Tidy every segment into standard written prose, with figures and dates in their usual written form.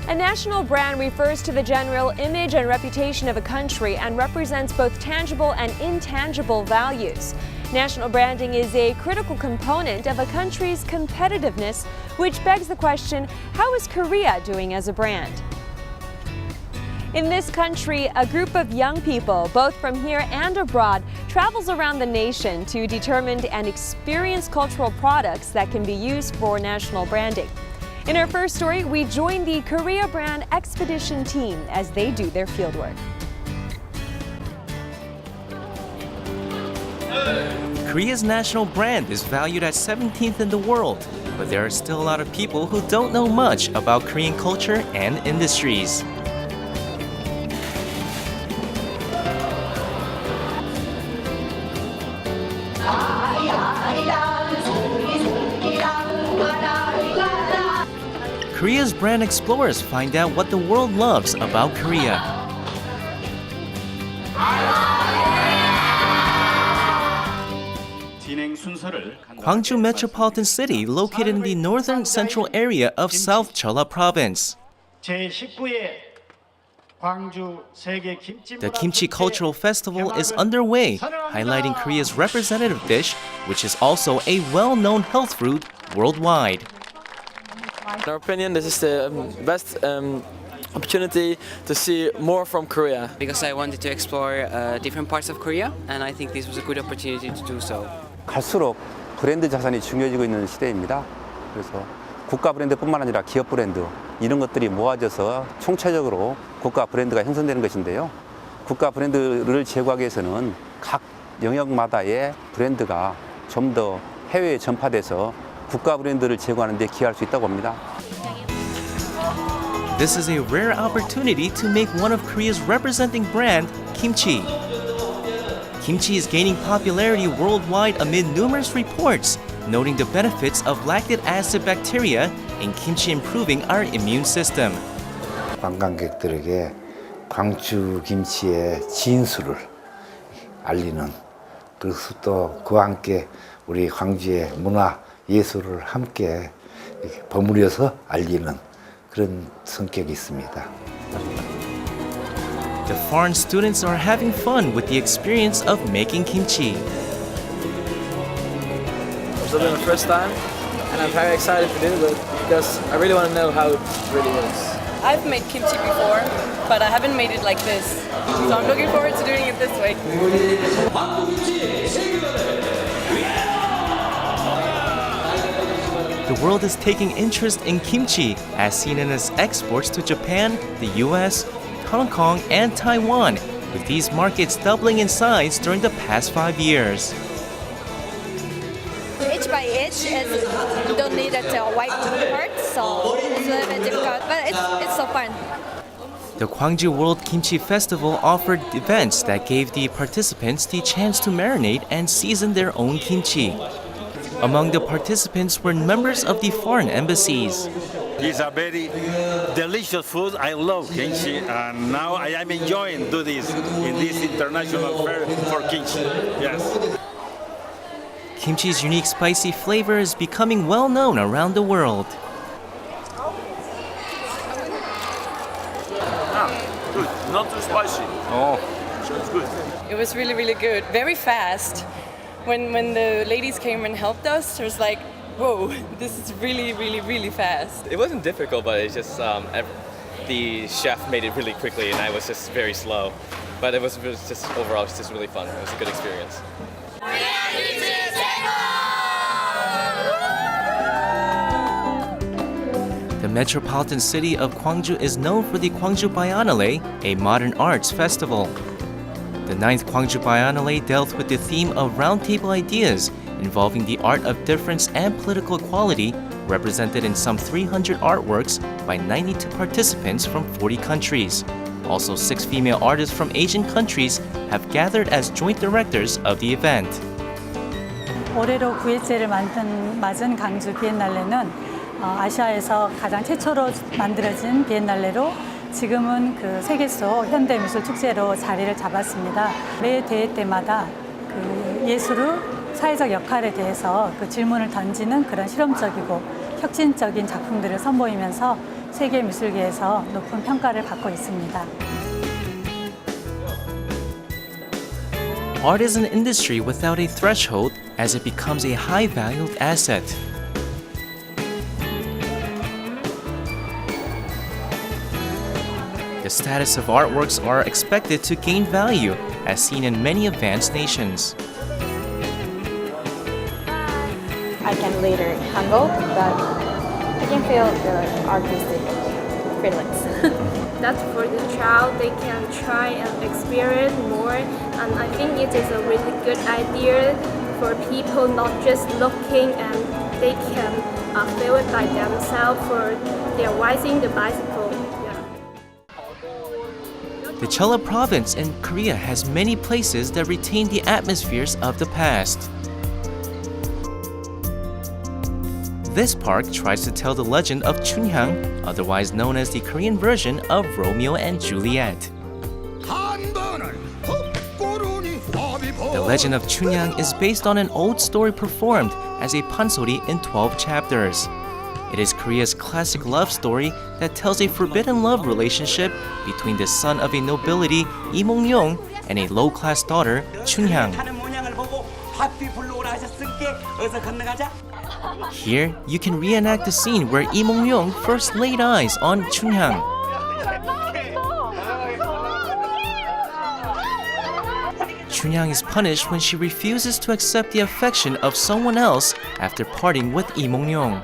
A national brand refers to the general image and reputation of a country and represents both tangible and intangible values. National branding is a critical component of a country's competitiveness, which begs the question, how is Korea doing as a brand? In this country, a group of young people, both from here and abroad, travels around the nation to determine and experience cultural products that can be used for national branding. In our first story, we join the Korea Brand Expedition team as they do their fieldwork. Korea's national brand is valued at 17th in the world, but there are still a lot of people who don't know much about Korean culture and industries. Korea's brand explorers find out what the world loves about Korea. Gwangju Metropolitan City, located in the northern central area of South Jeolla Province. The Kimchi Cultural Festival is underway, highlighting Korea's representative dish, which is also a well-known health food worldwide. In our opinion, this is the best opportunity to see more from Korea. Because I wanted to explore different parts of Korea, and I think this was a good opportunity to do so. 갈수록 브랜드 자산이 중요해지고 있는 시대입니다. 그래서 국가 브랜드뿐만 아니라 기업 브랜드 이런 것들이 모아져서 총체적으로 국가 브랜드가 형성되는 것인데요. 국가 브랜드를 제고하기 위해서는 각 영역마다의 브랜드가 좀 더 해외에 전파돼서 국가 브랜드를 제고하는 데 기여할 수 있다고 봅니다. This is a rare opportunity to make one of Korea's representing brand, kimchi. Kimchi is gaining popularity worldwide amid numerous reports, noting the benefits of lactic acid bacteria in kimchi improving our immune system. 관광객들에게 광주 김치의 진수를 알리는, 그리고 또 그와 함께 우리 광주의 문화 예술을 함께 버무려서 알리는 그런 성격이 있습니다. The foreign students are having fun with the experience of making kimchi. It's doing the first time, and I'm very excited to do it because I really want to know how it really is. I've made kimchi before, but I haven't made it like this. So I'm looking forward to doing it this way. The world is taking interest in kimchi, as seen in its exports to Japan, the US, Hong Kong, and Taiwan, with these markets doubling in size during the past 5 years. Each by each, you don't need a white part, so it's a little bit difficult, but it's so fun. The Gwangju World Kimchi Festival offered events that gave the participants the chance to marinate and season their own kimchi. Among the participants were members of the foreign embassies. It's a very delicious food. I love kimchi, and now I am enjoying do this in this international fair for kimchi. Yes. Kimchi's unique spicy flavor is becoming well known around the world. Good. Not too spicy. Oh, so it's good. It was really, really good. Very fast. When the ladies came and helped us, it was like, whoa, this is really, really, really fast. It wasn't difficult, but it's just the chef made it really quickly, and I was just very slow. But it was just overall, it's just really fun. It was a good experience. The metropolitan city of Gwangju is known for the Gwangju Biennale, a modern arts festival. The 9th Gwangju Biennale dealt with the theme of roundtable ideas involving the art of difference and political equality, represented in some 300 artworks by 92 participants from 40 countries. Also, 6 female artists from Asian countries have gathered as joint directors of the event. 올해로 9회째를 맞은 광주 비엔날레는 아시아에서 가장 최초로 만들어진 비엔날레로 지금은 그 세계 속 현대 미술 축제로 자리를 잡았습니다. 매 대회 때마다 그 예술의 사회적 역할에 대해서 그 질문을 던지는 그런 실험적이고 혁신적인 작품들을 선보이면서 세계 미술계에서 높은 평가를 받고 있습니다. Art is an industry without a threshold as it becomes a high-valued asset. The status of artworks are expected to gain value, as seen in many advanced nations. I can later handle, but I can feel the artistic feelings. That for the child, they can try and experience more, and I think it is a really good idea for people not just looking, and they can feel it by themselves for their riding the bicycle. The Jeolla province in Korea has many places that retain the atmospheres of the past. This park tries to tell the legend of Chunhyang, otherwise known as the Korean version of Romeo and Juliet. The legend of Chunhyang is based on an old story performed as a pansori in 12 chapters. It is Korea's classic love story that tells a forbidden love relationship between the son of a nobility, Lee Mong-yong, and a low-class daughter, Chunhyang. Here, you can reenact the scene where Lee Mong-yong first laid eyes on Chunhyang. Chunhyang is punished when she refuses to accept the affection of someone else after parting with Lee Mong-yong.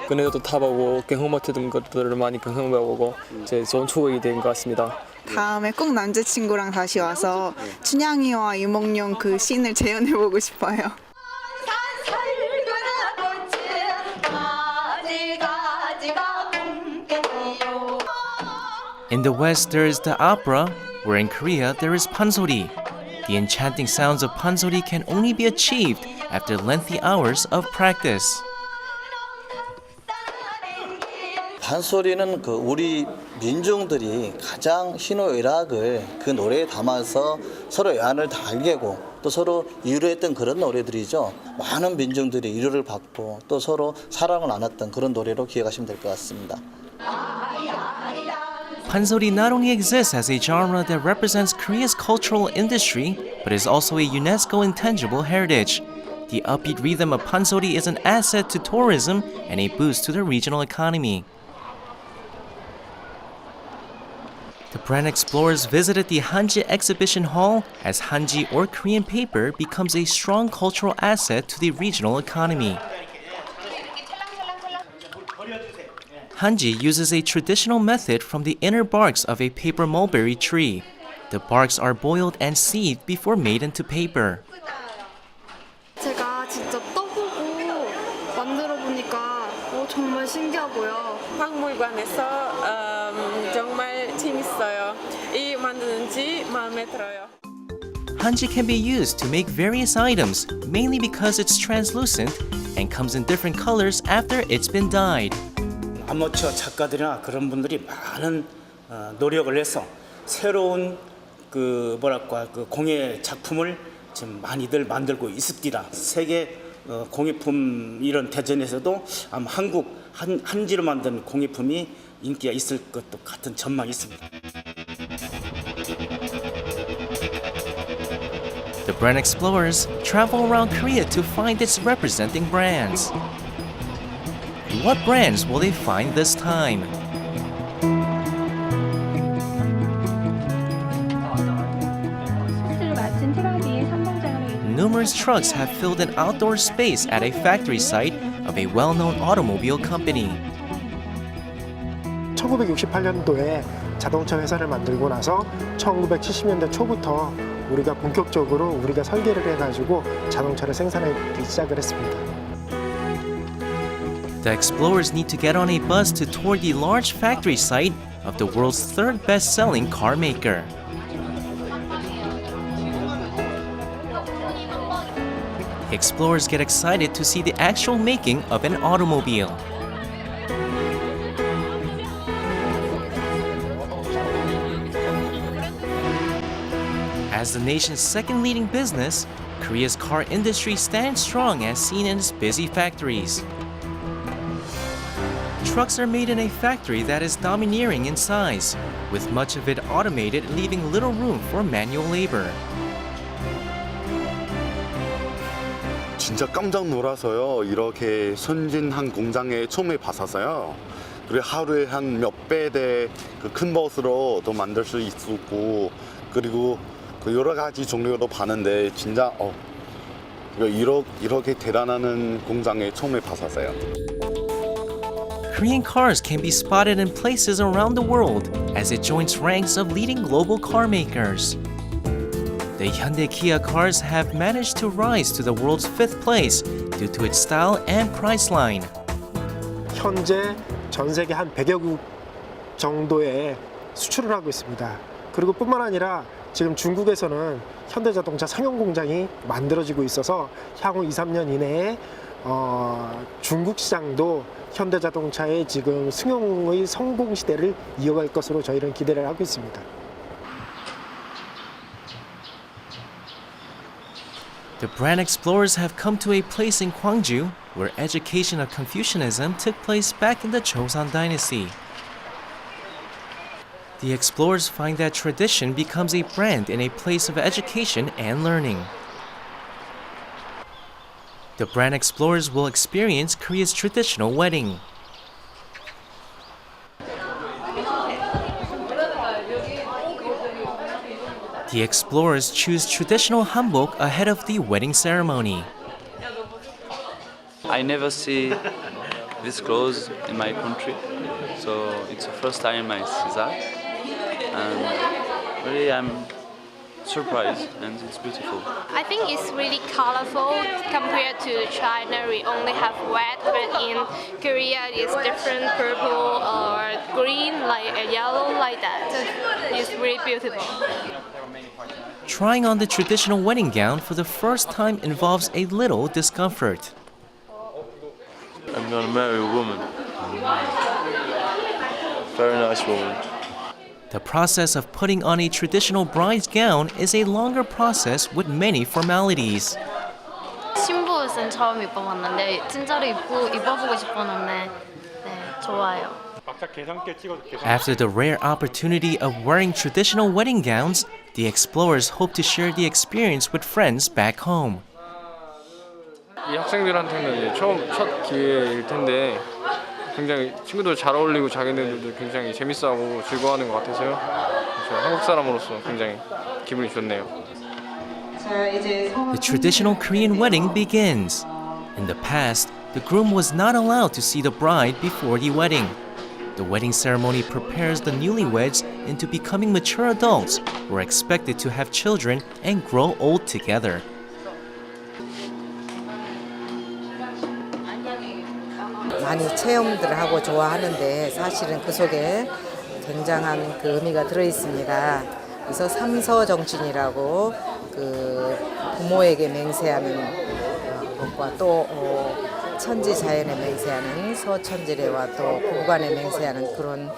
그네도 타보고 경험했던 것들을 많이 경험해보고 제 좋은 추억이 된 것 같습니다. 다음에 꼭 남자친구랑 다시 와서 춘향이와 이몽룡 그 씬을 재현해보고 싶어요. In the West, there is the opera, where in Korea there is pansori. The enchanting sounds of pansori can only be achieved after lengthy hours of practice. 판소리는 우리 민중들이 가장 희노애락을 그 노래에 담아서 서로 애환을 달래고 또 서로 위로했던 그런 노래들이죠. 많은 민중들이 위로를 받고 또 서로 사랑을 나눴던 그런 노래로 기억하시면 될 것 같습니다. Pansori not only exists as a genre that represents Korea's cultural industry, but is also a UNESCO intangible heritage. The upbeat rhythm of pansori is an asset to tourism and a boost to the regional economy. The brand explorers visited the Hanji exhibition hall as Hanji or Korean paper becomes a strong cultural asset to the regional economy. Hanji uses a traditional method from the inner barks of a paper mulberry tree. The barks are boiled and sieved before made into paper. 제가 직접 떠보고 만들어 보니까 정말 신기하고요. 박물관에서 정말 재밌어요. 이 만드는지 마음에 들어요. Hanji can be used to make various items, mainly because it's translucent and comes in different colors after it's been dyed. 아마추어 작가들이나 그런 분들이 많은 노력을 해서 새로운 그 공예 작품을 지금 많이들 만들고 있습니다. 세계 공예품 이런 대전에서도 아마 한국 한지로 만든 공예품이 인기가 있을 것도 같은 전망이 있습니다. The brand explorers travel around Korea to find its representing brands. What brands will they find this time? Numerous trucks have filled an outdoor space at a factory site of a well-known automobile company. 1968년도에 자동차 회사를 만들고 나서 1970년대 초부터 우리가 본격적으로 우리가 설계를 해가지고 자동차를 생산하기 시작을 했습니다. The explorers need to get on a bus to tour the large factory site of the world's third best-selling car maker. The explorers get excited to see the actual making of an automobile. As the nation's second leading business, Korea's car industry stands strong as seen in its busy factories. Trucks are made in a factory that is domineering in size, with much of it automated, leaving little room for manual labor. 진짜 깜짝 놀라서요. 이렇게 선진한 공장에 처음에 봤었어요. 그리고 하루에 한 몇 배의 큰 버스로 또 만들 수 있었고, 그리고 그 여러 가지 종류로 봤는데 진짜 이렇게 대단한 공장에 처음에 봤었어요. Korean cars can be spotted in places around the world as it joins ranks of leading global car makers. The Hyundai Kia cars have managed to rise to the world's 5th place due to its style and price line. 현재 전 세계 한 100여 국 정도에 수출을 하고 있습니다. 그리고 뿐만 아니라 지금 중국에서는 현대자동차 상용 공장이 만들어지고 있어서 향후 2, 3년 이내에 중국 시장도 현대자동차의 지금 승용의 성공 시대를 이어갈 것으로 저희는 기대를 하고 있습니다. The brand explorers have come to a place in Gwangju where education of Confucianism took place back in the Joseon dynasty. The explorers find that tradition becomes a brand in a place of education and learning. The brand explorers will experience Korea's traditional wedding. The explorers choose traditional hanbok ahead of the wedding ceremony. I never see this clothes in my country, so it's the first time I see that, and really I'm surprised and it's beautiful. I think it's really colorful compared to China. We only have red, but in Korea it's different, purple or green, like a yellow, like that. It's really beautiful. Trying on the traditional wedding gown for the first time involves a little discomfort. I'm gonna marry a woman. Very nice woman. The process of putting on a traditional bride's gown is a longer process with many formalities. 신부 옷은 처음 입어봤는데 진짜로 입어보고 싶었는데 좋아요. After the rare opportunity of wearing traditional wedding gowns, the explorers hope to share the experience with friends back home. 이 학생들한테는 이제 첫 기회일 텐데 굉장히 친구들 잘 어울리고 자기네들도 굉장히 재밌어하고 즐거워하는 것 같아서요. 그래서 한국 사람으로서 굉장히 기분이 좋네요. The traditional Korean wedding begins. In the past, the groom was not allowed to see the bride before the wedding. The wedding ceremony prepares the newlyweds into becoming mature adults who are expected to have children and grow old together. 많이 체험들을 하고 좋아하는데 사실은 그 속에 굉장한 그 의미가 들어 있습니다. 그래서 삼서 정신이라고 그 부모에게 맹세하는 것과 또 천지 자연에 맹세하는 서천지례와 또 부부간에 맹세하는 그런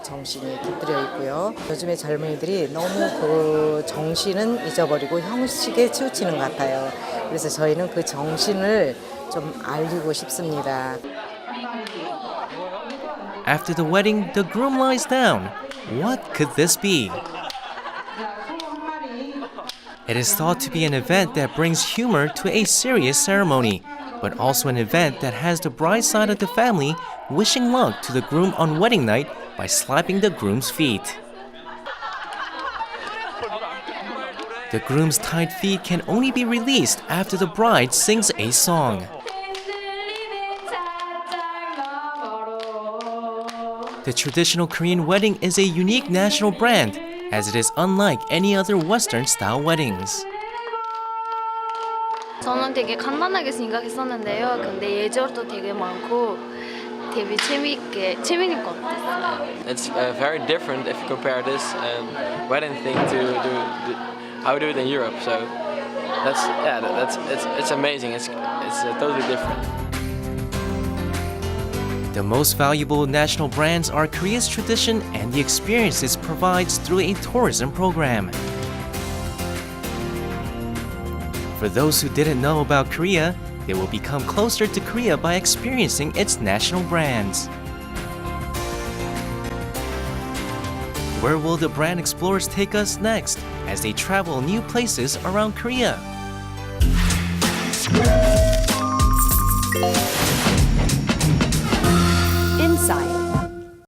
정신이 깃들여 있고요. 요즘의 젊은이들이 너무 그 정신은 잊어버리고 형식에 치우치는 것 같아요. 그래서 저희는 그 정신을 좀 알리고 싶습니다. After the wedding, the groom lies down. What could this be? It is thought to be an event that brings humor to a serious ceremony, but also an event that has the bride's side of the family wishing luck to the groom on wedding night by slapping the groom's feet. The groom's tied feet can only be released after the bride sings a song. The traditional Korean wedding is a unique national brand, as it is unlike any other Western-style weddings. 저는 되게 간단하게 생각했었는데요. 근데 예절도 되게 많고 되게 재미있는 것 같았어요. It's very different if you compare this wedding thing to how we do it in Europe. So it's amazing. It's totally different. The most valuable national brands are Korea's tradition and the experiences it provides through a tourism program. For those who didn't know about Korea, they will become closer to Korea by experiencing its national brands. Where will the brand explorers take us next as they travel new places around Korea?